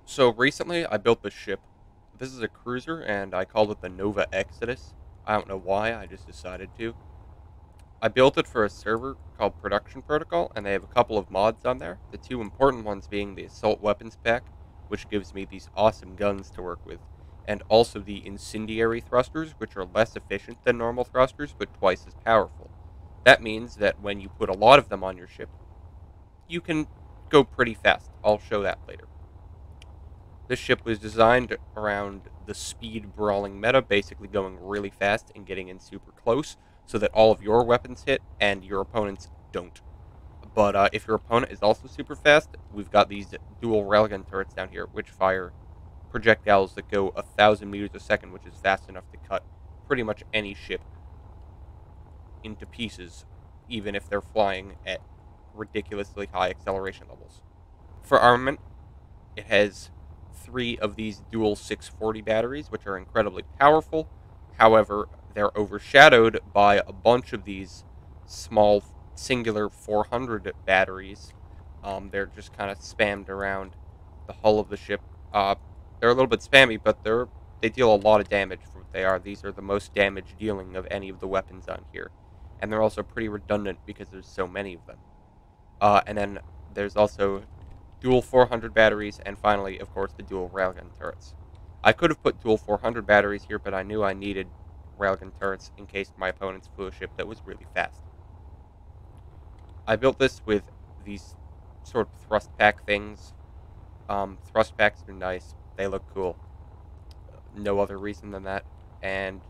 So recently, I built this ship. This is a cruiser, and I called it the Nova Exodus. I don't know why, I just decided to. I built it for a server called Production Protocol, and they have a couple of mods on there. The two important ones being the Assault Weapons Pack, which gives me these awesome guns to work with, and also the Incendiary Thrusters, which are less efficient than normal thrusters, but twice as powerful. That means that when you put a lot of them on your ship, you can go pretty fast. I'll show that later. This ship was designed around the speed brawling meta, basically going really fast and getting in super close so that all of your weapons hit and your opponents don't. But if your opponent is also super fast, we've got these dual railgun turrets down here, which fire projectiles that go 1,000 meters a second, which is fast enough to cut pretty much any ship into pieces, even if they're flying at ridiculously high acceleration levels. For armament, it has three of these dual 640 batteries, which are incredibly powerful. However, they're overshadowed by a bunch of these small singular 400 batteries. They're just kind of spammed around the hull of the ship. They're a little bit spammy, but they deal a lot of damage for what they are. These are the most damage dealing of any of the weapons on here, and they're also pretty redundant because there's so many of them. And then there's also dual 400 batteries, and finally, of course, the dual railgun turrets. I could have put dual 400 batteries here, but I knew I needed railgun turrets in case my opponents flew a ship that was really fast. I built this with these sort of thrust pack things. Thrust packs are nice. They look cool. No other reason than that. And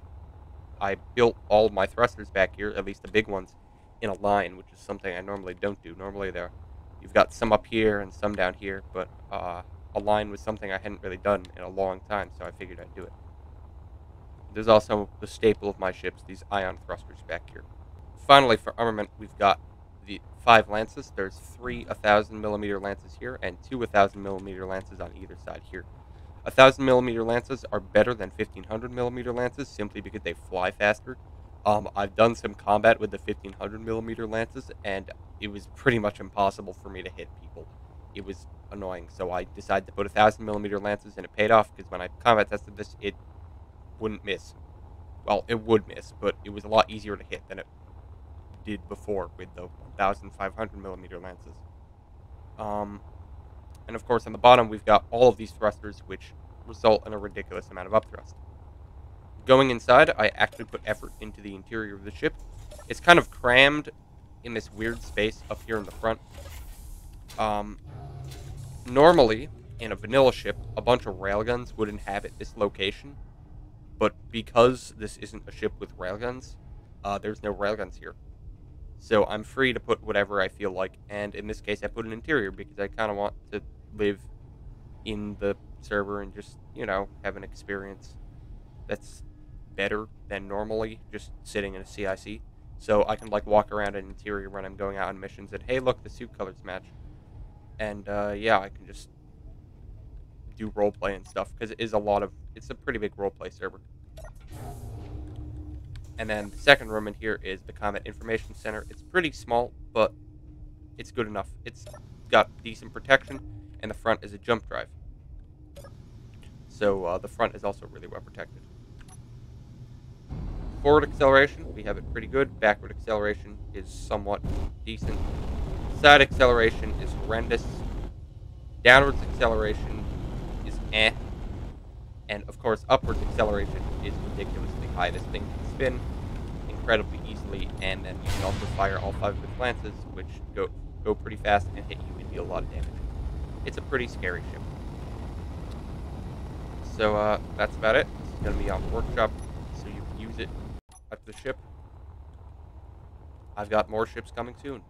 I built all of my thrusters back here, at least the big ones, in a line, which is something I normally don't do. Normally you've got some up here and some down here, but a line was something I hadn't really done in a long time, so I figured I'd do it. There's also the staple of my ships, these ion thrusters back here. Finally, for armament, we've got the 5 lances. There's 3 1,000 millimeter lances here, and 2 1,000 millimeter lances on either side here. 1,000 millimeter lances are better than 1,500 millimeter lances simply because they fly faster. I've done some combat with the 1,500 millimeter lances, and it was pretty much impossible for me to hit people. It was annoying, so I decided to put 1,000 millimeter lances, and it paid off because when I combat tested this, it wouldn't miss. Well, it would miss, but it was a lot easier to hit than it did before with the 1,500 millimeter lances. And of course, on the bottom, we've got all of these thrusters, which result in a ridiculous amount of upthrust. Going inside, I actually put effort into the interior of the ship. It's kind of crammed in this weird space up here in the front. Normally, in a vanilla ship, a bunch of railguns would inhabit this location. But because this isn't a ship with railguns, there's no railguns here. So I'm free to put whatever I feel like, and in this case I put an interior because I kind of want to live in the server and just, have an experience that's better than normally just sitting in a CIC. So I can, walk around an interior when I'm going out on missions and, hey, look, the suit colors match. And, yeah, I can just do roleplay and stuff because it's a pretty big roleplay server. And then the second room in here is the Combat Information Center. It's pretty small, but it's good enough. It's got decent protection, and the front is a jump drive. So the front is also really well protected. Forward acceleration, we have it pretty good. Backward acceleration is somewhat decent. Side acceleration is horrendous. Downwards acceleration is eh. And of course, upwards acceleration is ridiculously high. This thing can spin incredibly easily, and then you can also fire all 5 of its lances, which go pretty fast and hit you and deal a lot of damage. It's a pretty scary ship. So that's about it. This is going to be on Workshop, so you can use it at the ship. I've got more ships coming soon.